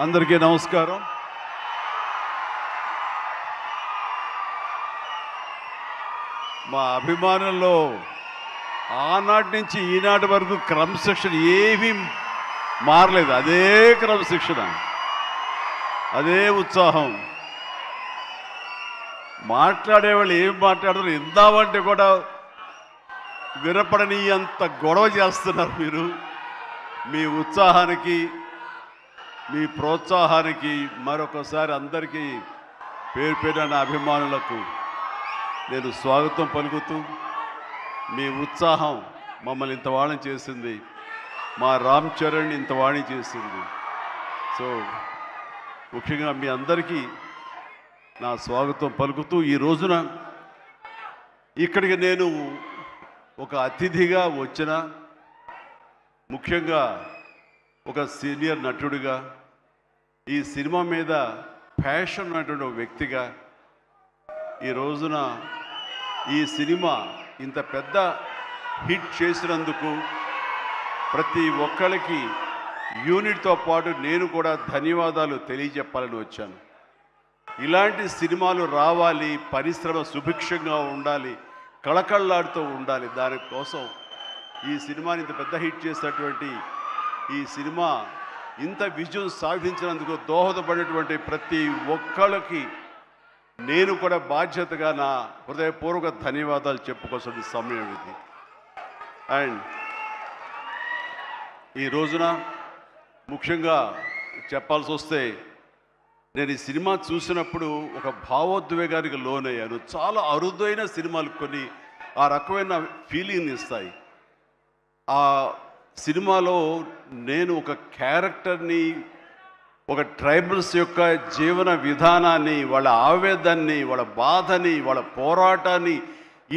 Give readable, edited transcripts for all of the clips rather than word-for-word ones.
అందరికీ నమస్కారం. మా అభిమానుల్లో ఆనాటి నుంచి ఈనాటి వరకు క్రమశిక్షణ ఏమీ మారలేదు. అదే క్రమశిక్షణ, అదే ఉత్సాహం. మాట్లాడేవాళ్ళు ఏం మాట్లాడతారు ఇందామంటే కూడా వినపడని అంత గొడవ చేస్తున్నారు మీరు. మీ ఉత్సాహానికి, మీ ప్రోత్సాహానికి మరొకసారి అందరికీ పేరు పేరున నా అభిమానులకు నేను స్వాగతం పలుకుతూ, మీ ఉత్సాహం మమ్మల్ని ఇంత వాణి చేసింది, మా రామ్ చరణ్ ఇంత వాణి చేసింది. సో ముఖ్యంగా మీ అందరికీ నా స్వాగతం పలుకుతూ, ఈ రోజున ఇక్కడికి నేను ఒక అతిథిగా వచ్చిన, ముఖ్యంగా ఒక సీనియర్ నటుడిగా, ఈ సినిమా మీద ప్యాషన్ ఉన్నటువంటి ఒక వ్యక్తిగా, ఈ రోజున ఈ సినిమా ఇంత పెద్ద హిట్ చేసినందుకు ప్రతి ఒక్కరికి యూనిట్తో పాటు నేను కూడా ధన్యవాదాలు తెలియజెప్పాలని వచ్చాను. ఇలాంటి సినిమాలు రావాలి, పరిశ్రమ సుభిక్షంగా ఉండాలి, కళకళలాడుతూ ఉండాలి. దానికోసం ఈ సినిమాని ఇంత పెద్ద హిట్ చేసినటువంటి ఈ సినిమా ఇంత విజయం సాధించినందుకు దోహదపడినటువంటి ప్రతి ఒక్కరికి నేను కూడా బాధ్యతగా నా హృదయపూర్వక ధన్యవాదాలు చెప్పుకోవాల్సిన సమయం ఇది. అండ్ ఈ రోజున ముఖ్యంగా చెప్పాల్సి వస్తే, నేను ఈ సినిమా చూసినప్పుడు ఒక భావోద్వేగానికి లోనయ్యాను. చాలా అరుదైన సినిమాలు కొన్ని ఆ రకమైన ఫీలింగ్ని ఇస్తాయి. ఆ సినిమాలో నేను ఒక క్యారెక్టర్ని, ఒక ట్రైబల్స్ యొక్క జీవన విధానాన్ని, వాళ్ళ ఆవేదాన్ని, వాళ్ళ బాధని, వాళ్ళ పోరాటాన్ని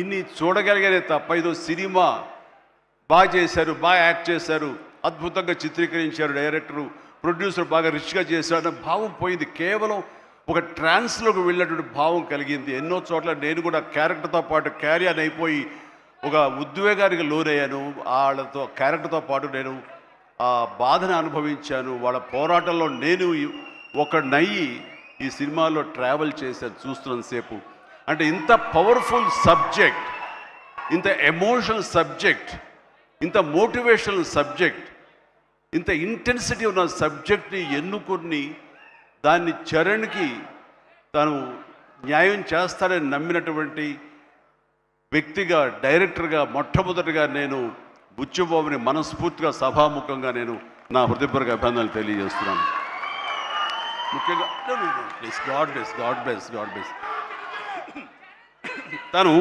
ఇన్ని చూడగలిగానే తప్ప ఏదో సినిమా బాగా చేశారు, బాగా యాక్ట్ చేశారు, అద్భుతంగా చిత్రీకరించారు డైరెక్టరు, ప్రొడ్యూసర్ బాగా రిచ్గా చేశారు అన్న భావం పోయింది. కేవలం ఒక ట్రాన్స్లోకి వెళ్ళినటువంటి భావం కలిగింది. ఎన్నో చోట్ల నేను కూడా క్యారెక్టర్తో పాటు క్యారీ ఆన్ అయిపోయి ఒక ఉద్వేగానికి లోనయ్యాను. వాళ్ళతో క్యారెక్టర్తో పాటు నేను ఆ బాధను అనుభవించాను. వాళ్ళ పోరాటంలో నేను ఒకనయ్యి ఈ సినిమాలో ట్రావెల్ చేశాను చూస్తున్నంతసేపు. అంటే ఇంత పవర్ఫుల్ సబ్జెక్ట్, ఇంత ఎమోషనల్ సబ్జెక్ట్, ఇంత మోటివేషనల్ సబ్జెక్ట్, ఇంత ఇంటెన్సిటీ ఉన్న సబ్జెక్ట్ని ఎన్నుకొని దాన్ని చరణ్కి తను న్యాయం చేస్తాడని నమ్మినటువంటి వ్యక్తిగా, డైరెక్టర్గా మొట్టమొదటిగా నేను బుచ్చిబాబుని మనస్ఫూర్తిగా సభాముఖంగా నేను నా హృదయపూర్వక అభినందనలు తెలియజేస్తున్నాను. ముఖ్యంగా గాడ్ బ్లెస్. తను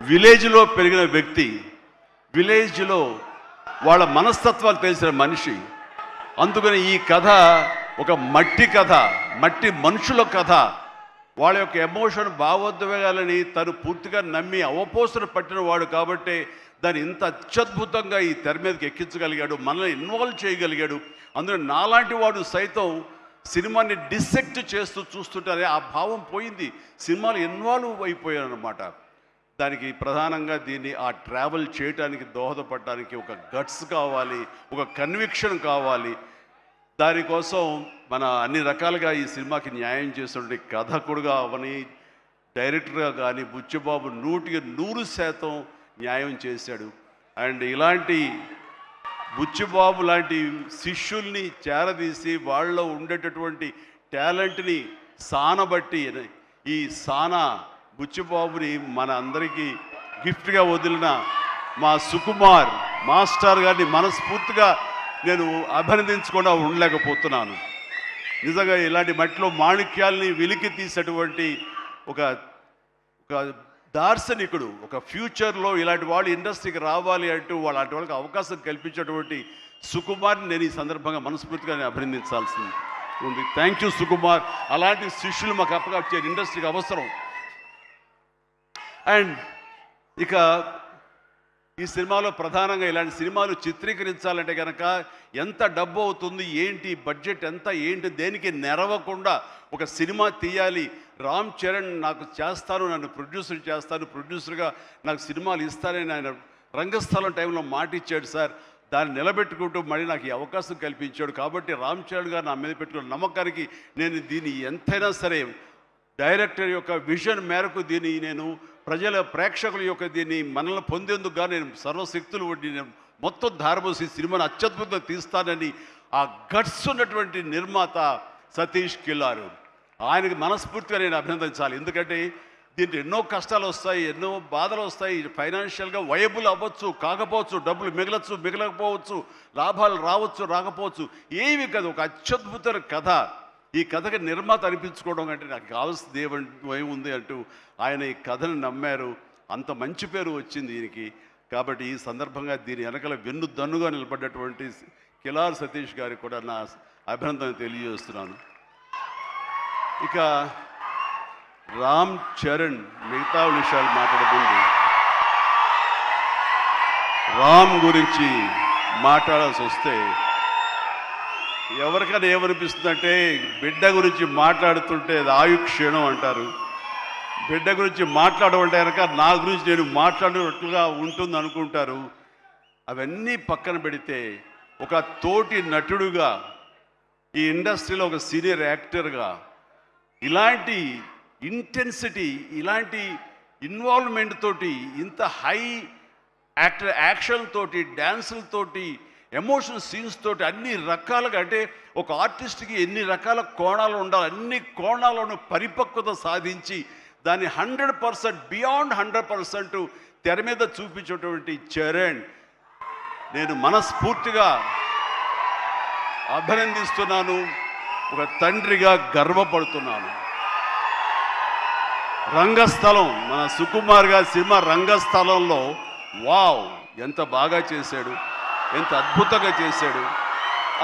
విలేజ్లో పెరిగిన వ్యక్తి, విలేజ్లో వాళ్ళ మనస్తత్వాలు తెలిసిన మనిషి. అందుకని ఈ కథ ఒక మట్టి కథ, మట్టి మనుషుల కథ. వాళ్ళ యొక్క ఎమోషన్, భావోద్వేగాలని తను పూర్తిగా నమ్మి అవపోసన పట్టిన వాడు కాబట్టి దాన్ని ఇంత అత్యద్భుతంగా ఈ తెర మీదకి ఎక్కించగలిగాడు, మనల్ని ఇన్వాల్వ్ చేయగలిగాడు. అందులో నాలాంటి వాడు సైతం సినిమాని డిసెక్ట్ చేస్తూ చూస్తుంటారే ఆ భావం పోయింది. సినిమాలు ఇన్వాల్వ్ అయిపోయారు అన్నమాట. దానికి ప్రధానంగా దీన్ని ఆ ట్రావెల్ చేయడానికి దోహదపడడానికి ఒక గట్స్ కావాలి, ఒక కన్విక్షన్ కావాలి. దానికోసం మన అన్ని రకాలుగా ఈ సినిమాకి న్యాయం చేస్తున్న కథకుడుగా అవని, డైరెక్టర్గా కానీ బుచ్చిబాబు 100% న్యాయం చేశాడు. అండ్ ఇలాంటి బుచ్చిబాబు లాంటి శిష్యుల్ని చేరదీసి వాళ్ళలో ఉండేటటువంటి టాలెంట్ని సానబట్టి ఈ సానా బుచ్చిబాబుని మన అందరికీ గిఫ్ట్గా వదిలిన మా సుకుమార్ మాస్టర్ గారిని మనస్ఫూర్తిగా నేను అభినందించకుండా ఉండలేకపోతున్నాను. నిజంగా ఇలాంటి మట్టిలో మాణిక్యాల్ని వెలికి తీసేటువంటి ఒక దార్శనికుడు, ఒక ఫ్యూచర్లో ఇలాంటి వాళ్ళు ఇండస్ట్రీకి రావాలి అంటూ అలాంటి వాళ్ళకి అవకాశం కల్పించేటువంటి సుకుమార్ని నేను ఈ సందర్భంగా మనస్ఫూర్తిగా నేను అభినందించాల్సింది ఉంది. Thank you Sukumar. అలాంటి శిష్యులు మాకు అప్పగా ఇండస్ట్రీకి అవసరం. అండ్ ఇక ఈ సినిమాలో ప్రధానంగా ఇలాంటి సినిమాలు చిత్రీకరించాలంటే కనుక ఎంత డబ్బు అవుతుంది, ఏంటి బడ్జెట్ ఎంత, ఏంటి, దేనికి నెరవకుండా ఒక సినిమా తీయాలి. రామ్ చరణ్ నాకు చేస్తాను, నన్ను ప్రొడ్యూసర్ చేస్తాను, ప్రొడ్యూసర్గా నాకు సినిమాలు ఇస్తానని ఆయన రంగస్థలం టైంలో మాట ఇచ్చాడు సార్. దాన్ని నిలబెట్టుకుంటూ మళ్ళీ నాకు ఈ అవకాశం కల్పించాడు. కాబట్టి రామ్ చరణ్ గారు నా మీద పెట్టుకున్న నమ్మకానికి నేను దీన్ని ఎంతైనా సరే డైరెక్టర్ యొక్క విజన్ మేరకు దీన్ని నేను ప్రేక్షకుల యొక్క దీన్ని మనల్ని పొందేందుకుగా నేను సర్వశక్తులు వడ్డీ నేను మొత్తం ధారపోసి సినిమాను అత్యద్భుతంగా తీస్తానని ఆ గట్స్ ఉన్నటువంటి నిర్మాత సతీష్ కిల్లారు, ఆయనకి మనస్ఫూర్తిగా నేను అభినందించాలి. ఎందుకంటే దీంట్లో ఎన్నో కష్టాలు వస్తాయి, ఎన్నో బాధలు వస్తాయి. ఫైనాన్షియల్గా వయబుల్ అవ్వచ్చు, కాకపోవచ్చు, డబ్బులు మిగలచ్చు, మిగలకపోవచ్చు, లాభాలు రావచ్చు, రాకపోవచ్చు, ఏమి కాదు. ఒక అత్యద్భుత కథ. ఈ కథకి నిర్మాత అనిపించుకోవడం అంటే నాకు కావాల్సింది ఏముంది అంటూ ఆయన ఈ కథను నమ్మారు. అంత మంచి పేరు వచ్చింది దీనికి. కాబట్టి ఈ సందర్భంగా దీని వెనకాల వెన్నుదన్నుగా నిలబడ్డటువంటి కిలార్ సతీష్ గారికి కూడా నా అభినందన తెలియజేస్తున్నాను. ఇక రామ్ చరణ్ మిగతా విషయాలు మాట్లాడకుండా రామ్ గురించి మాట్లాడాల్సి వస్తే ఎవరికైనా ఏమనిపిస్తుందంటే బిడ్డ గురించి మాట్లాడుతుంటే అది ఆయుక్షీణం అంటారు. బిడ్డ గురించి మాట్లాడమంటే కనుక నా గురించి నేను మాట్లాడినట్లుగా ఉంటుంది అనుకుంటారు. అవన్నీ పక్కన పెడితే ఒక తోటి నటుడుగా ఈ ఇండస్ట్రీలో ఒక సీనియర్ యాక్టర్గా ఇలాంటి ఇంటెన్సిటీ, ఇలాంటి ఇన్వాల్వ్మెంట్ తోటి, ఇంత హై యాక్షన్ తోటి, డ్యాన్సులతోటి, ఎమోషనల్ సీన్స్ తోటి అన్ని రకాలుగా, అంటే ఒక ఆర్టిస్ట్కి ఎన్ని రకాల కోణాలు ఉండాలి, అన్ని కోణాలను పరిపక్వత సాధించి దాన్ని 100% బియాండ్ 100% తెర మీద చూపించేటువంటి చరణ్ నేను మనస్ఫూర్తిగా అభినందిస్తున్నాను. ఒక తండ్రిగా గర్వపడుతున్నాను. రంగస్థలం, మన సుకుమార్ గారి సినిమా రంగస్థలంలో వావ్ ఎంత బాగా చేశాడు, ఎంత అద్భుతంగా చేశాడు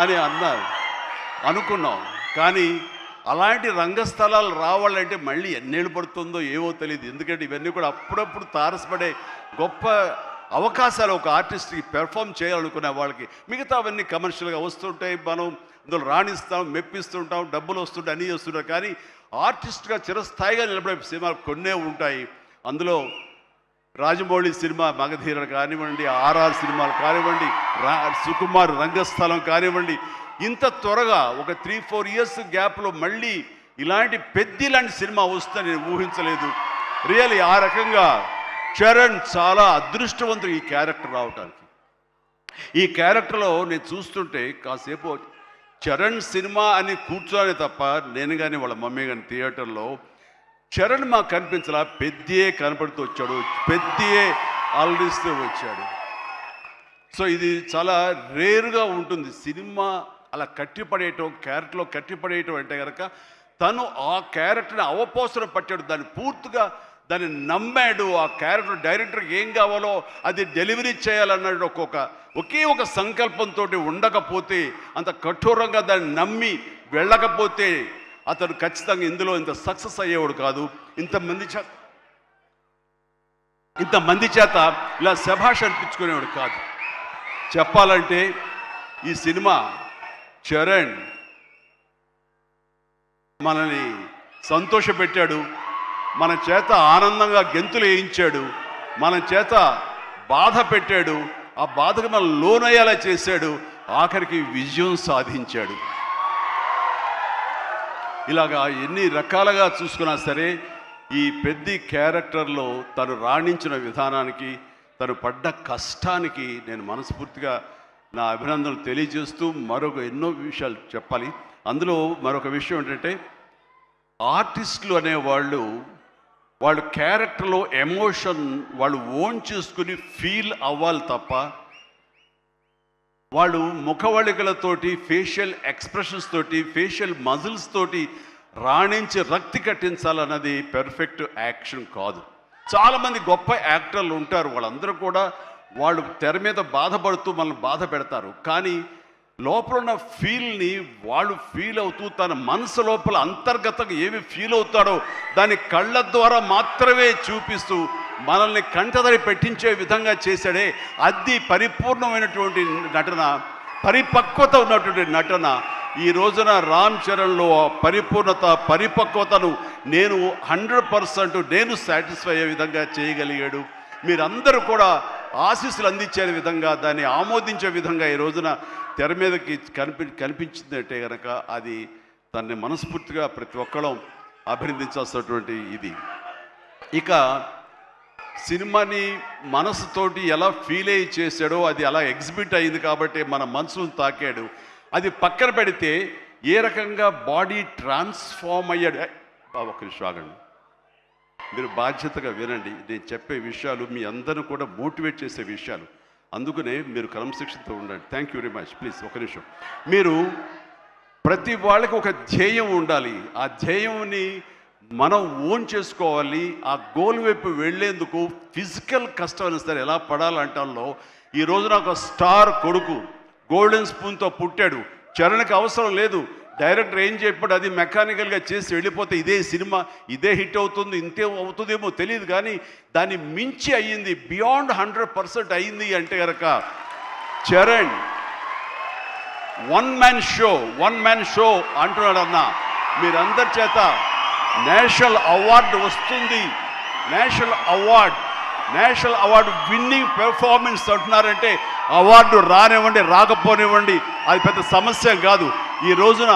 అని అనుకున్నాం. కానీ అలాంటి రంగస్థలాలు రావాలంటే మళ్ళీ ఎన్నేళ్ళు పడుతుందో ఏమో తెలియదు. ఎందుకంటే ఇవన్నీ కూడా అప్పుడప్పుడు తారసపడే గొప్ప అవకాశాలు ఒక ఆర్టిస్ట్కి పెర్ఫామ్ చేయాలనుకునే వాళ్ళకి. మిగతావన్నీ కమర్షియల్గా వస్తుంటాయి, మనం అందులో రాణిస్తాం, మెప్పిస్తుంటాం, డబ్బులు వస్తుంటాయి, అన్నీ వస్తుంటాయి. కానీ ఆర్టిస్ట్గా చిరస్థాయిగా నిలబడే సినిమాలు కొన్నే ఉంటాయి. అందులో రాజమౌళి సినిమా మగధీర కానివ్వండి, ఆర్ఆర్ సినిమాలు కానివ్వండి, సుకుమార్ రంగస్థలం కానివ్వండి, ఇంత త్వరగా ఒక 3-4 ఇయర్స్ గ్యాప్లో మళ్ళీ ఇలాంటి లాంటి సినిమా వస్తుందని నేను ఊహించలేదు. రియల్లీ ఆ రకంగా చరణ్ చాలా అదృష్టవంతుడు ఈ క్యారెక్టర్ రావటానికి. ఈ క్యారెక్టర్లో నేను చూస్తుంటే కాసేపు చరణ్ సినిమా అని కూర్చోని తప్ప నేను కానీ వాళ్ళ మమ్మీ కానీ థియేటర్లో చరణ్ మాకు కనిపించలా, పెద్దే కనపడుతూ వచ్చాడు, పెద్దే ఆలరిస్తూ వచ్చాడు. సో ఇది చాలా రేరుగా ఉంటుంది. సినిమా అలా కట్టిపడేయటం, క్యారెక్టర్లో కట్టిపడేయటం అంటే కనుక తను ఆ క్యారెక్టర్ని అవపోసన పట్టాడు, దాన్ని పూర్తిగా దాన్ని నమ్మాడు. ఆ క్యారెక్టర్ డైరెక్టర్కి ఏం కావాలో అది డెలివరీ చేయాలన్నాడు. ఒకే ఒక సంకల్పంతో ఉండకపోతే, అంత కఠోరంగా దాన్ని నమ్మి వెళ్ళకపోతే అతను ఖచ్చితంగా ఇందులో ఇంత సక్సెస్ అయ్యేవాడు కాదు. ఇంతమంది చేత ఇలా శభాష్ అనిపించుకునేవాడు కాదు. చెప్పాలంటే ఈ సినిమా చరణ్ మనల్ని సంతోషపెట్టాడు, మన చేత ఆనందంగా గెంతులు వేయించాడు, మన చేత బాధ పెట్టాడు, ఆ బాధకు మనం లోనయ్యేలా చేశాడు, ఆఖరికి విజయం సాధించాడు. ఇలాగా ఎన్ని రకాలుగా చూసుకున్నా సరే ఈ పెద్ద క్యారెక్టర్లో తను రాణించిన విధానానికి, తను పడ్డ కష్టానికి నేను మనస్ఫూర్తిగా నా అభినందనలు తెలియజేస్తూ ఎన్నో విషయాలు చెప్పాలి. అందులో మరొక విషయం ఏంటంటే ఆర్టిస్టులు అనేవాళ్ళు వాళ్ళ క్యారెక్టర్లో ఎమోషన్ వాళ్ళు ఓన్ చేసుకుని ఫీల్ అవ్వాలి తప్ప వాళ్ళు ముఖవళికలతోటి, ఫేషియల్ ఎక్స్ప్రెషన్స్ తోటి, ఫేషియల్ మజిల్స్ తోటి రాణించి రక్తి కట్టించాలన్నది పెర్ఫెక్ట్ యాక్షన్ కాదు. చాలామంది గొప్ప యాక్టర్లు ఉంటారు, వాళ్ళందరూ కూడా వాళ్ళు తెర మీద బాధపడుతూ మనల్ని బాధ పెడతారు. కానీ లోపల ఉన్న ఫీల్ని వాళ్ళు ఫీల్ అవుతూ తన మనసు లోపల అంతర్గతంగా ఏమి ఫీల్ అవుతాడో దాన్ని కళ్ళ ద్వారా మాత్రమే చూపిస్తూ మనల్ని కంటదరి పెట్టించే విధంగా చేశాడే, అది పరిపూర్ణమైనటువంటి నటన, పరిపక్వత ఉన్నటువంటి నటన. ఈ రోజున రామ్ చరణ్లో పరిపూర్ణత, పరిపక్వతను నేను 100% నేను సాటిస్ఫై అయ్యే విధంగా చేయగలిగాడు. మీరందరూ కూడా ఆశీస్సులు అందించే విధంగా, దాన్ని ఆమోదించే విధంగా ఈ రోజున తెర మీదకి కనిపించిందంటే కనుక అది దాన్ని మనస్ఫూర్తిగా ప్రతి ఒక్కళ్ళం అభినందించాల్సినటువంటి ఇది. ఇక సినిమాని మనసుతోటి ఎలా ఫీల్ అయ్యి చేశాడో అది అలా ఎగ్జిబిట్ అయింది కాబట్టి మన మనసును తాకాడు. అది పక్కన పెడితే ఏ రకంగా బాడీ ట్రాన్స్ఫార్మ్ అయ్యాడు. ఒక్క నిమిషం ఆగండి, మీరు బాధ్యతగా వినండి. నేను చెప్పే విషయాలు మీ అందరూ కూడా మోటివేట్ చేసే విషయాలు, అందుకనే మీరు క్రమశిక్షణతో ఉండండి. Thank you very much. Please ఒక నిమిషం. మీరు ప్రతి వాళ్ళకి ఒక ధ్యేయం ఉండాలి. ఆ ధ్యేయంని మనం ఓన్ చేసుకోవాలి. ఆ గోల్ వైపు వెళ్ళేందుకు ఫిజికల్ కష్టం సరే ఎలా పడాలంటాలో ఈ రోజున ఒక స్టార్ కొడుకు గోల్డెన్ స్పూన్తో పుట్టాడు. చరణ్కి అవసరం లేదు, డైరెక్టర్ ఏం చెప్పాడు అది మెకానికల్గా చేసి వెళ్ళిపోతే ఇదే సినిమా ఇదే హిట్ అవుతుంది, ఇంతే అవుతుందేమో తెలియదు, కానీ దాన్ని మించి అయ్యింది, బియాండ్ 100% అయ్యింది అంటే కనుక చరణ్ వన్ మ్యాన్ షో అంటున్నాడు. అన్న మీరందరి చేత నేషనల్ అవార్డు వస్తుంది, నేషనల్ అవార్డు విన్నింగ్ పెర్ఫార్మెన్స్ అంటున్నారంటే అవార్డు రానివ్వండి రాకపోనివ్వండి అది పెద్ద సమస్య కాదు. ఈ రోజున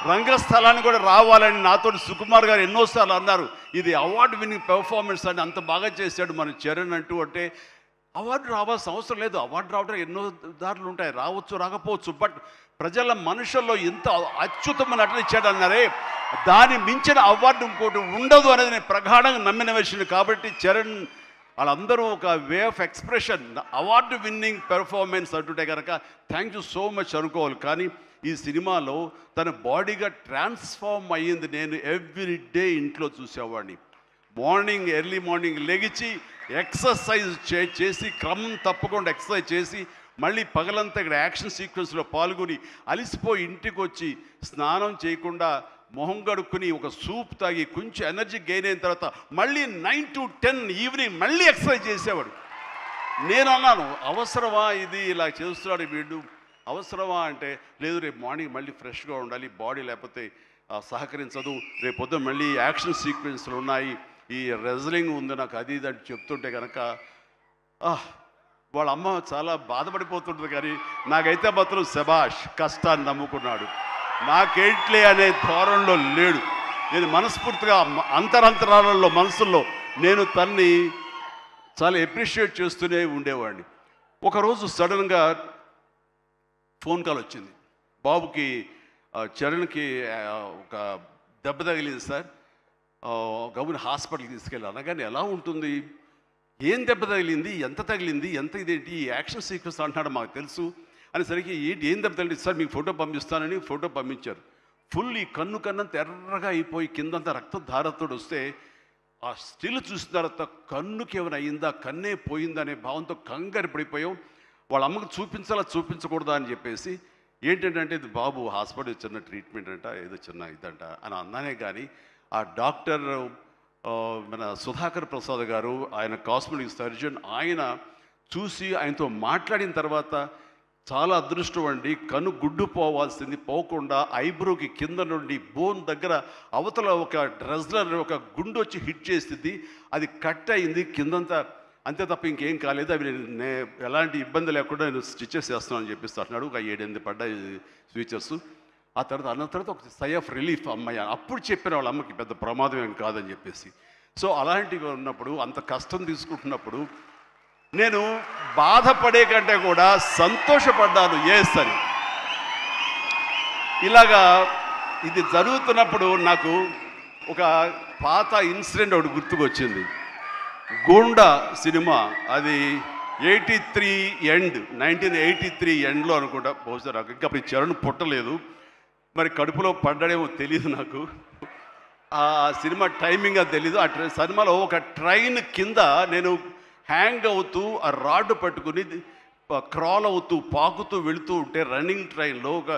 రంగస్థలాన్ని కూడా రావాలని నాతో సుకుమార్ గారు ఎన్నోసార్లు అన్నారు. ఇది అవార్డు విన్నింగ్ పెర్ఫార్మెన్స్ అని అంత బాగా చేశాడు మన చరణ్ అంటే అవార్డు రావాల్సిన అవసరం లేదు. అవార్డు రావడం ఎన్నో దారులు ఉంటాయి, రావచ్చు రాకపోవచ్చు, బట్ ప్రజల మనుషుల్లో ఎంత అత్యుత్తమ నటన ఇచ్చాడు అన్నారే, దాని మించిన అవార్డు ఇంకోటి ఉండదు అనేది నేను ప్రగాఢంగా నమ్మిన విషయం. కాబట్టి చరణ్ వాళ్ళందరూ ఒక way of expression award winning performance అంటుంటే కనుక థ్యాంక్ యూ సో మచ్ అనుకోవాలి. కానీ ఈ సినిమాలో తన బాడీగా ట్రాన్స్ఫార్మ్ అయ్యింది. నేను ఎవ్రీ డే ఇంట్లో చూసేవాడిని. ఎర్లీ మార్నింగ్ లెగిచి ఎక్సర్సైజ్ చేసి క్రమం తప్పకుండా ఎక్సర్సైజ్ చేసి మళ్ళీ పగలంతా ఇక్కడ యాక్షన్ సీక్వెన్స్లో పాల్గొని అలిసిపోయి ఇంటికి వచ్చి స్నానం చేయకుండా మొహం గడుక్కుని ఒక సూప్ తాగి కొంచెం ఎనర్జీ గెయిన్ అయిన తర్వాత మళ్ళీ 9 to 10 ఈవినింగ్ మళ్ళీ ఎక్సర్సైజ్ చేసేవాడు. నేను అన్నాను అవసరమా ఇది ఇలా చేస్తున్నాడు వీడు, అవసరమా అంటే లేదు రేపు మార్నింగ్ మళ్ళీ ఫ్రెష్గా ఉండాలి బాడీ, లేకపోతే సహకరించదు, రేపు పొద్దున మళ్ళీ యాక్షన్ సీక్వెన్స్లు ఉన్నాయి, ఈ రెజ్లింగ్ ఉంది నాకు అది ఇది అంటే చెప్తుంటే కనుక వాళ్ళ అమ్మ చాలా బాధపడిపోతుంటుంది. కానీ నాకైతే మాత్రం శబాష్ కష్టాన్ని నమ్ముకున్నాడు, నాకేట్లే అనే ధోరణిలో లేడు. నేను మనస్ఫూర్తిగా అంతరాలలో మనసుల్లో నేను తన్ని చాలా ఎప్రిషియేట్ చేస్తూనే ఉండేవాడిని. ఒకరోజు సడన్గా ఫోన్ కాల్ వచ్చింది, బాబుకి చరణ్కి ఒక దెబ్బ తగిలింది సార్, గబుని హాస్పిటల్కి తీసుకెళ్ళి. అనగానే ఎలా ఉంటుంది, ఏం దెబ్బ తగిలింది, ఎంత తగిలింది, ఎంత ఇదేంటి ఈ యాక్షన్ సీక్వెన్స్ అంటున్నాడు మాకు తెలుసు అనేసరికి ఏంటి ఏం దెబ్బ తగిలింది సార్ మీకు ఫోటో పంపిస్తానని ఫోటో పంపించారు. ఫుల్ ఈ కన్ను కన్నంత ఎర్రగా అయిపోయి కిందంతా రక్తధారతో వస్తే ఆ స్టిల్ చూసిన తర్వాత కన్నుకి ఏమైనా అయిందా, కన్నే పోయిందా అనే భావంతో కంగారు పడిపోయాం. వాళ్ళ అమ్మకి చూపించకూడదా అని చెప్పేసి ఏంటంటే ఇది బాబు హాస్పిటల్ చిన్న ట్రీట్మెంట్ అంట, ఏదో చిన్న ఇదంట అని అన్నానే. కానీ ఆ డాక్టర్ మన సుధాకర్ ప్రసాద్ గారు, ఆయన కాస్మెటిక్ సర్జన్, ఆయన చూసి ఆయనతో మాట్లాడిన తర్వాత చాలా అదృష్టం అండి, కన్ను గుడ్డు పోవాల్సింది పోకుండా ఐబ్రోకి కింద నుండి బోన్ దగ్గర అవతల ఒక డ్రెస్లర్ ఒక గుండు వచ్చి హిట్ చేసింది, అది కట్ అయింది కిందంతా, అంతే తప్ప ఇంకేం కాలేదు, అవి నేను ఎలాంటి ఇబ్బంది లేకుండా నేను స్టిచెస్ చేస్తున్నాను అని చెప్పేసి అంటున్నాడు. ఒక 7-8 పడ్డాయి ఫీచర్స్. ఆ తర్వాత అన్న తర్వాత ఒక సై ఆఫ్ రిలీఫ్ అమ్మాయి అప్పుడు చెప్పిన వాళ్ళ అమ్మకి పెద్ద ప్రమాదం ఏం కాదని చెప్పేసి. సో అలాంటివి ఉన్నప్పుడు అంత కష్టం తీసుకుంటున్నప్పుడు నేను బాధపడే కంటే కూడా సంతోషపడ్డాను ఎస్ అని. ఇలాగా ఇది జరుగుతున్నప్పుడు నాకు ఒక పాత ఇన్సిడెంట్ ఒకటి గుర్తుకొచ్చింది. గూండా సినిమా, అది 1983 ఎండ్లో అనుకుంటా, బహుశా నాకు ఇంకా అప్పుడు చరణ్ పుట్టలేదు, మరి కడుపులో పడ్డాడేమో తెలియదు నాకు, ఆ సినిమా టైమింగ్ అది తెలీదు. ఆ సినిమాలో ఒక ట్రైన్ కింద నేను హ్యాంగ్ అవుతూ ఆ రాడ్డు పట్టుకుని క్రాల్ అవుతూ పాకుతూ వెళుతూ ఉంటే రన్నింగ్ ట్రైన్లో ఒక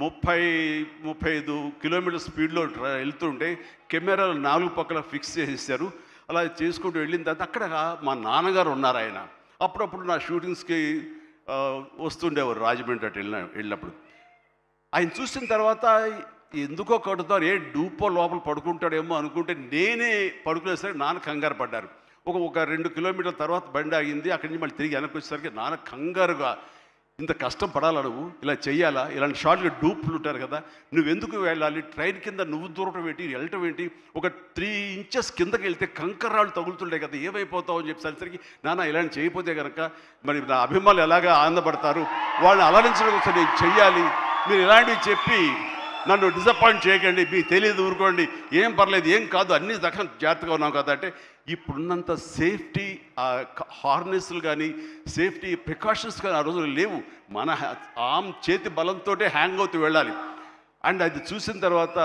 30-35 కిలోమీటర్ స్పీడ్లో వెళ్తుంటే కెమెరాలు 4 పక్కల ఫిక్స్ చేసేసారు. అలా చేసుకుంటూ వెళ్ళిన తర్వాత అక్కడ మా నాన్నగారు ఉన్నారు. ఆయన అప్పుడప్పుడు నా షూటింగ్స్కి వస్తుండేవారు రాజమండ్రి అటు వెళ్ళినప్పుడు. ఆయన చూసిన తర్వాత ఎందుకో కడుతారు, డూపో లోపల పడుకుంటాడేమో అనుకుంటే నేనే పడుకునేసరికి నాన్న కంగారు పడ్డారు. ఒక 2 కిలోమీటర్ల తర్వాత బండి ఆగింది. అక్కడి నుంచి మళ్ళీ తిరిగి వెనక్కి వచ్చేసరికి నాన్న కంగారుగా, ఇంత కష్టం పడాలా నువ్వు, ఇలా చెయ్యాలా, ఇలాంటి షార్ట్గా డూప్లు ఉంటారు కదా, నువ్వెందుకు వెళ్ళాలి, ట్రైన్ కింద నువ్వు దూరటం ఏంటి, వెళ్ళటం ఏంటి, ఒక 3 ఇంచెస్ కిందకి వెళ్తే కంకర్రాళ్ళు తగులుతుంటాయి కదా, ఏమైపోతావు అని చెప్పేసరికి, నాన్న ఇలాంటి చేయకపోతే కనుక మరి నా అభిమానులు ఎలాగా ఆనందపడతారు, వాళ్ళని అలరించడం కోసం నేను చెయ్యాలి, మీరు ఇలాంటివి చెప్పి నన్ను డిసప్పాయింట్ చేయకండి, మీకు తెలియదు ఊరుకోండి, ఏం పర్లేదు, ఏం కాదు, అన్ని రకం జాగ్రత్తగా ఉన్నాం కదా అంటే, ఇప్పుడున్నంత సేఫ్టీ హార్నెస్లు కానీ సేఫ్టీ ప్రికాషన్స్ కానీ ఆ రోజులు లేవు. మన చేతి బలంతో హ్యాంగ్ అవుతూ వెళ్ళాలి. అండ్ అది చూసిన తర్వాత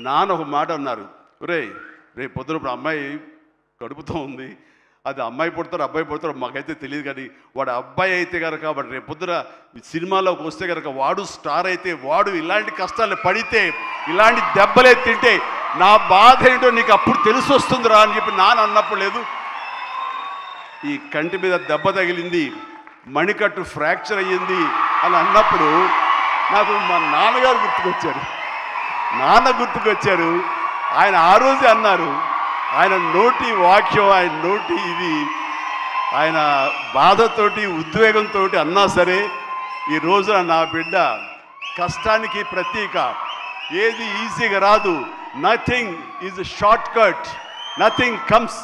నాన్న ఒక మాట అన్నారు, రేపు పొద్దున ఇప్పుడు అమ్మాయి కడుపుతో ఉంది, అది అమ్మాయి పుడతారు అబ్బాయి పుడతారు మాకైతే తెలియదు, కానీ వాడు అబ్బాయి అయితే కనుక వాడు రేపు పొద్దున సినిమాలోకి వస్తే కనుక వాడు స్టార్ అయితే, వాడు ఇలాంటి కష్టాలు పడితే, ఇలాంటి దెబ్బలే తింటే నా బాధ ఏంటో నీకు అప్పుడు తెలిసి వస్తుందిరా అని చెప్పి నాన్న అన్నప్పుడు లేదు. ఈ కంటి మీద దెబ్బ తగిలింది, మణికట్టు ఫ్రాక్చర్ అయ్యింది అని అన్నప్పుడు నాకు మా నాన్నగారు గుర్తుకొచ్చారు. ఆయన ఆ రోజే అన్నారు, ఆయన నోటి వాక్యం, ఆయన నోటి ఇది, ఆయన బాధతోటి ఉద్వేగంతో అన్నా సరే, ఈ రోజున నా బిడ్డ కష్టానికి ప్రతీక. ఏది ఈజీగా రాదు, nothing is short cut, nothing comes,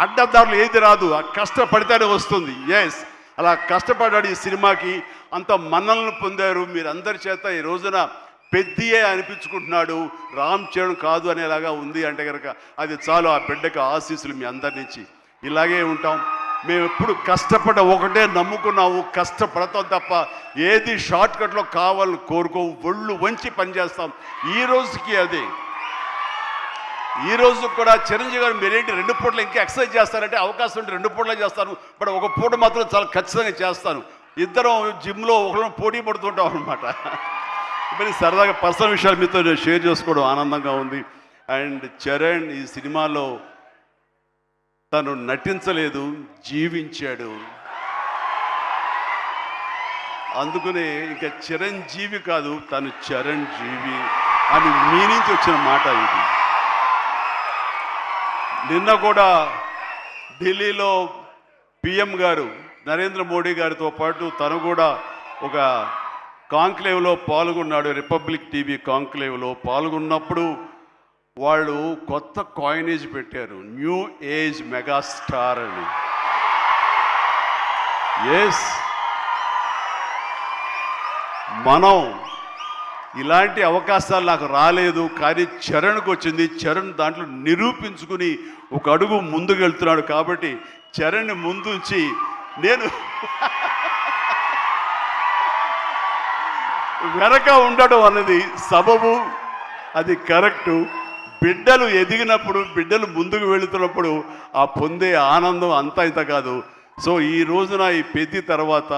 అడ్డదారులు ఏది రాదు, కష్టపడితేనే వస్తుంది. ఎస్, అలా కష్టపడ్డాడు. ఈ సినిమాకి అంత మన్నలను పొందారు మీరందరి చేత. ఈ రోజున పెద్దియే అనిపించుకుంటున్నాడు, రామ్ చరణ్ కాదు అనేలాగా ఉంది అంటే కనుక అది చాలు. ఆ బిడ్డకు ఆశీస్సులు మీ అందరి నుంచి. ఇలాగే ఉంటాం మేము. ఎప్పుడు కష్టపడ్డ ఒకటే నమ్ముకున్నాము, కష్టపడతాం తప్ప ఏది షార్ట్ కట్లో కావాలని కోరుకోవు, ఒళ్ళు వంచి పనిచేస్తాం. ఈ రోజుకి అదే. ఈ రోజు కూడా చిరంజీవి గారు మీరేంటి 2 పూటలు ఇంకా ఎక్సర్సైజ్ చేస్తారంటే, అవకాశం ఉంటే 2 పూటలే చేస్తాను, బట్ ఒక పూట మాత్రం చాలా ఖచ్చితంగా చేస్తాను. ఇద్దరం జిమ్లో ఒకరిని పోటీ పడుతుంటాం అనమాట. మరి సరదాగా పర్సనల్ విషయాలు మీతో నేను షేర్ చేసుకోవడం ఆనందంగా ఉంది. అండ్ చరణ్ ఈ సినిమాలో తను నటించలేదు, జీవించాడు. అందుకనే ఇక చిరంజీవి కాదు, తను చరణ్ జీవి అని మీ నుంచి వచ్చిన మాట ఇది. నిన్న కూడా ఢిల్లీలో పిఎం గారు నరేంద్ర మోడీ గారితో పాటు తను కూడా ఒక కాంక్లేవ్లో పాల్గొన్నాడు. రిపబ్లిక్ టీవీ కాంక్లేవ్లో పాల్గొన్నప్పుడు వాళ్ళు కొత్త కాయినేజ్ పెట్టారు, న్యూ ఏజ్ మెగాస్టార్ అని. ఎస్, మనం ఇలాంటి అవకాశాలు నాకు రాలేదు, కానీ చరణ్కి వచ్చింది. చరణ్ దాంట్లో నిరూపించుకుని ఒక అడుగు ముందుకు వెళ్తున్నాడు. కాబట్టి చరణ్ ముందుంచి నేను వెనక ఉండడం అన్నది సబబు, అది కరెక్టు. బిడ్డలు ఎదిగినప్పుడు, బిడ్డలు ముందుకు వెళుతున్నప్పుడు ఆ పొందే ఆనందం అంతా ఇంత కాదు. సో ఈ రోజున ఈ పెద్ది తర్వాత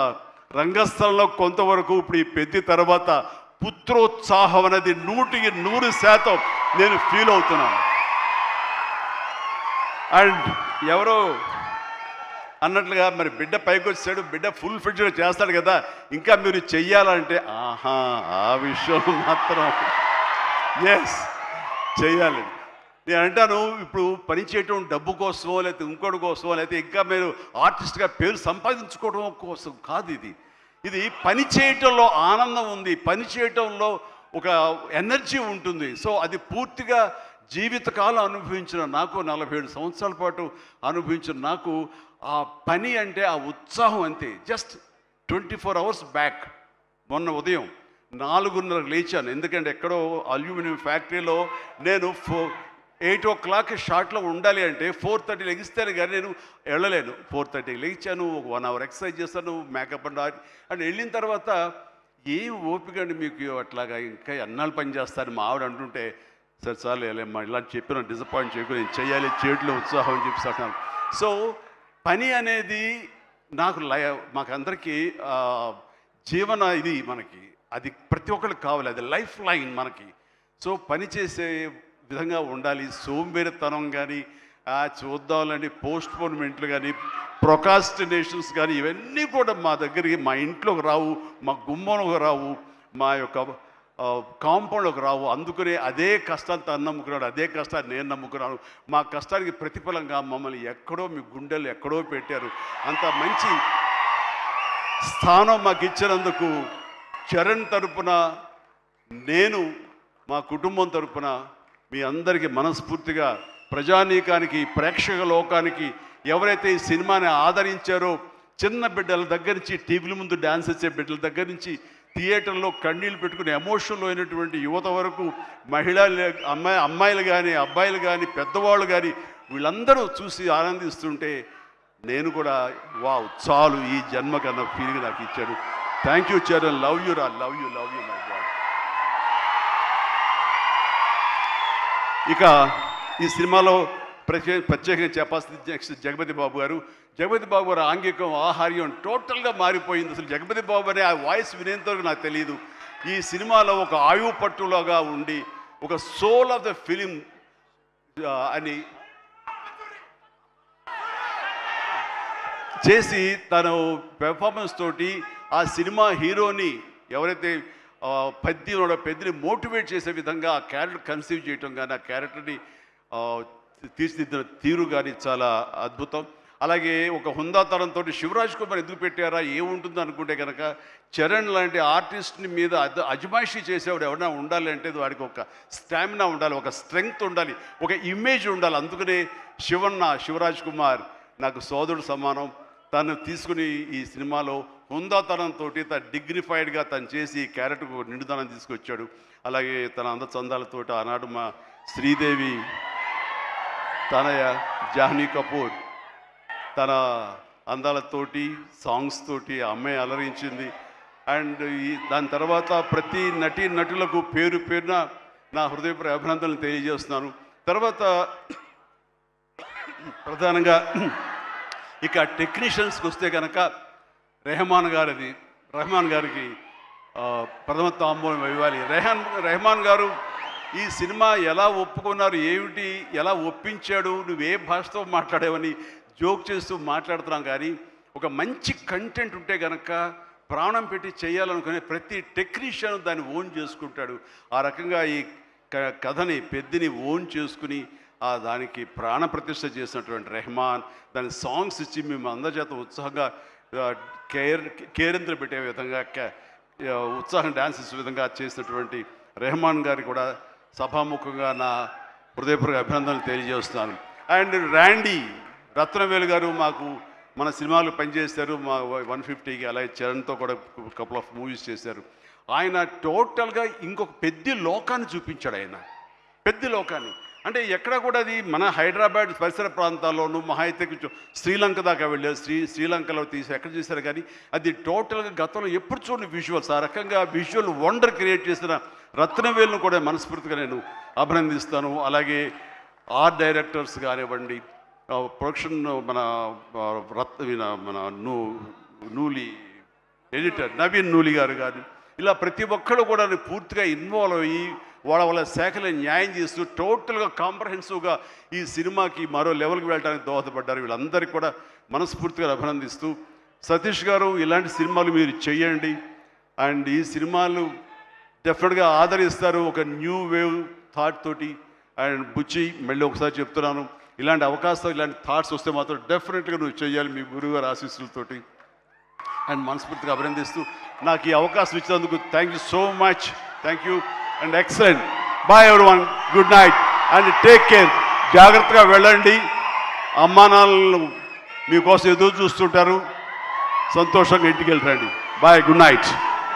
రంగస్థలంలో కొంతవరకు, ఇప్పుడు ఈ పెద్ది తర్వాత పుత్రోత్సాహం అనేది 100% నేను ఫీల్ అవుతున్నాను. అండ్ ఎవరో అన్నట్లుగా మరి బిడ్డ పైకి వచ్చాడు, బిడ్డ ఫుల్ ఫిడ్గా చేస్తాడు కదా, ఇంకా మీరు చెయ్యాలంటే ఆ విషయం మాత్రం ఎస్ చెయ్యాలి. నేను అంటాను, ఇప్పుడు పని చేయటం డబ్బు కోసమో లేకపోతే ఇంకోటి కోసమో లేకపోతే ఇంకా మీరు ఆర్టిస్ట్గా పేరు సంపాదించుకోవడం కోసం కాదు. ఇది పని చేయటంలో ఆనందం ఉంది, పని చేయటంలో ఒక ఎనర్జీ ఉంటుంది. సో అది పూర్తిగా జీవితకాలం అనుభవించిన నాకు, 47 సంవత్సరాల పాటు అనుభవించిన నాకు ఆ పని అంటే ఆ ఉత్సాహం అంతే. జస్ట్ 24 అవర్స్ బ్యాక్ మొన్న ఉదయం 4:30 లేచాను. ఎందుకంటే ఎక్కడో అల్యూమినియం ఫ్యాక్టరీలో నేను 8 o'clock షార్ట్లో ఉండాలి అంటే 4:30 లెగిస్తేనే కానీ నేను వెళ్ళలేను. 4:30 లేచాను, ఒక 1 hour ఎక్సర్సైజ్ చేస్తాను, మేకప్ అండ్ వెళ్ళిన తర్వాత ఏం ఓపిక అండి మీకు అట్లాగా, ఇంకా ఎన్నాళ్ళు పని చేస్తాను మా ఆవిడ అంటుంటే, సరే చాలు వెళ్ళమ్మా ఇలా చెప్పిన డిసప్పాయింట్ చేయకు, నేను చేయాలి, చేతిలో ఉత్సాహం అని చెప్పి. సో పని అనేది మాకందరికీ జీవన ఇది మనకి, అది ప్రతి ఒక్కరికి కావాలి, అది లైఫ్ లైన్ మనకి. సో పని చేసే విధంగా ఉండాలి. సోంబేరితనం కానీ, చూద్దాంలని పోస్ట్పోన్మెంట్లు కానీ, ప్రొకాస్టినేషన్స్ కానీ, ఇవన్నీ కూడా మా దగ్గరికి, మా ఇంట్లోకి రావు, మా గుమ్మంలోకి రావు, మా యొక్క కాంపౌండ్లోకి రావు. అందుకనే అదే కష్టాన్ని తను నమ్ముకున్నాడు, అదే కష్టాన్ని నేను నమ్ముకున్నాను. మా కష్టానికి ప్రతిఫలంగా మమ్మల్ని ఎక్కడో మీ గుండెలు ఎక్కడో పెట్టారు. అంత మంచి స్థానం మాకు ఇచ్చినందుకు చరణ్ తరపున, నేను మా కుటుంబం తరపున మీ అందరికీ మనస్ఫూర్తిగా, ప్రజానీకానికి, ప్రేక్షక లోకానికి, ఎవరైతే ఈ సినిమాని ఆదరించారో, చిన్న బిడ్డల దగ్గర నుంచి, టీవీల ముందు డ్యాన్స్ వచ్చే బిడ్డల దగ్గర నుంచి, థియేటర్లో కన్నీళ్ళు పెట్టుకుని ఎమోషన్లో అయినటువంటి యువత వరకు, అమ్మాయిలు కానీ, అబ్బాయిలు కానీ, పెద్దవాళ్ళు కానీ, వీళ్ళందరూ చూసి ఆనందిస్తుంటే నేను కూడా వావ్ చాలు ఈ జన్మ కన్నా ఫీలింగ్ నాకు ఇచ్చాడు. Thank you Charan, love you రా, లవ్ యూ మై గాడ్. ఇక ఈ సినిమాలో ప్రత్యేకంగా చెప్పాల్సింది నెక్స్ట్ జగపతి బాబు గారు. జగపతి బాబు గారు ఆంగికం, ఆహార్యం టోటల్గా మారిపోయింది. అసలు జగపతి బాబు అనే ఆ వాయిస్ వినేంతవరకు నాకు తెలియదు. ఈ సినిమాలో ఒక ఆయువు పట్టులాగా ఉండి, ఒక సోల్ ఆఫ్ ద ఫిలిం అని చేసి తను పెర్ఫార్మెన్స్ తోటి ఆ సినిమా హీరోని, ఎవరైతే పెద్దని మోటివేట్ చేసే విధంగా ఆ క్యారెక్టర్ కన్సీవ్ చేయటం కానీ, ఆ క్యారెక్టర్ని తీర్చిదిద్దిన తీరు కానీ చాలా అద్భుతం. అలాగే ఒక హుందాతనంతో శివరాజ్ కుమార్ ఎందుకు పెట్టారా, ఏముంటుందో అనుకుంటే కనుక, చరణ్ లాంటి ఆర్టిస్ట్ని మీద అజమాయిషీ చేసేవాడు ఎవరైనా ఉండాలి అంటే వాడికి ఒక స్టామినా ఉండాలి, ఒక స్ట్రెంగ్త్ ఉండాలి, ఒక ఇమేజ్ ఉండాలి. అందుకనే శివరాజ్ కుమార్ నాకు సోదరుడు సమానం. తను తీసుకుని ఈ సినిమాలో హుందాతనంతో తను డిగ్నిఫైడ్గా తను చేసి ఈ క్యారెక్టర్కు నిండుదనం తీసుకొచ్చాడు. అలాగే తన అందచందాలతో ఆనాడు మా శ్రీదేవి తనయ జాహ్నవి కపూర్ తన అందాలతోటి, సాంగ్స్ తోటి అమ్మాయి అలరించింది. అండ్ దాని తర్వాత ప్రతి నటులకు పేరు పేరున నా హృదయపూర్వక అభినందనలు తెలియజేస్తున్నాను. తర్వాత ప్రధానంగా ఇక టెక్నీషియన్స్కి వస్తే కనుక రెహమాన్ గారికి ప్రథమ తాంబూలం ఇవ్వాలి. రెహమాన్ గారు ఈ సినిమా ఎలా ఒప్పుకున్నారు, ఏమిటి, ఎలా ఒప్పించాడు, నువ్వే భాషతో మాట్లాడేవని జోక్ చేస్తూ మాట్లాడుతున్నాం. కానీ ఒక మంచి కంటెంట్ ఉంటే కనుక ప్రాణం పెట్టి చేయాలనుకునే ప్రతి టెక్నీషియన్ దాన్ని ఓన్ చేసుకుంటాడు. ఆ రకంగా ఈ కథని పెద్దని ఓన్ చేసుకుని దానికి ప్రాణప్రతిష్ఠ చేసినటువంటి రెహమాన్, దాని సాంగ్స్ ఇచ్చి మేము అందరి చేత ఉత్సాహంగా కేరింతలు పెట్టే విధంగా, ఉత్సాహం డ్యాన్స్ ఇచ్చే విధంగా చేసినటువంటి రెహమాన్ గారికి కూడా సభాముఖంగా నా హృదయపూర్వక అభినందనలు తెలియజేస్తున్నాను. అండ్ ర్యాండీ రత్నవేలు గారు మాకు మన సినిమాలు పనిచేశారు, మా 150కి. అలాగే చరణ్తో కూడా కపుల్ ఆఫ్ మూవీస్ చేశారు. ఆయన టోటల్గా ఇంకొక పెద్ద లోకాన్ని చూపించాడు. ఆయన పెద్ద లోకాన్ని అంటే ఎక్కడ కూడా అది మన హైదరాబాద్ పరిసర ప్రాంతాల్లోనూ మహా అయితే కొంచెం శ్రీలంక దాకా వెళ్ళారు. శ్రీలంకలో తీసి ఎక్కడ చేశారు. కానీ అది టోటల్గా గతంలో ఎప్పుడు చూడని విజువల్స్, ఆ రకంగా విజువల్ వండర్ క్రియేట్ చేసిన రత్నవేలును కూడా మనస్ఫూర్తిగా నేను అభినందిస్తాను. అలాగే ఆర్ట్ డైరెక్టర్స్ కానివ్వండి, ప్రొడక్షన్ మన నూలి ఎడిటర్ నవీన్ నూలి గారు కానీ, ఇలా ప్రతి ఒక్కరు కూడా పూర్తిగా ఇన్వాల్వ్ అయ్యి వాళ్ళ శాఖలను న్యాయం చేస్తూ టోటల్గా కాంప్రహెన్సివ్గా ఈ సినిమాకి మరో లెవెల్కి వెళ్ళడానికి దోహదపడ్డారు. వీళ్ళందరికీ కూడా మనస్ఫూర్తిగా అభినందిస్తూ, సతీష్ గారు ఇలాంటి సినిమాలు మీరు చేయండి. అండ్ ఈ సినిమాలు డెఫినెట్గా ఆదరిస్తారు ఒక న్యూ వేవ్ థాట్ తోటి. అండ్ బుచ్చి మళ్ళీ ఒకసారి చెప్తున్నాను, ఇలాంటి అవకాశాలు, ఇలాంటి థాట్స్ వస్తే మాత్రం డెఫినెట్గా నువ్వు చేయాలి మీ గురువుగారి ఆశీస్సులతోటి. అండ్ మనస్ఫూర్తిగా అభినందిస్తూ నాకు ఈ అవకాశం ఇచ్చినందుకు thank you so much. Thank you and excellent. Bye everyone, good night and take care. జాగ్రత్తగా వెళ్ళండి. అమ్మా నాన్నలు మీకోసం ఎదురు చూస్తుంటారు. సంతోషంగా ఇంటికి వెళ్ళండి. Bye, good night.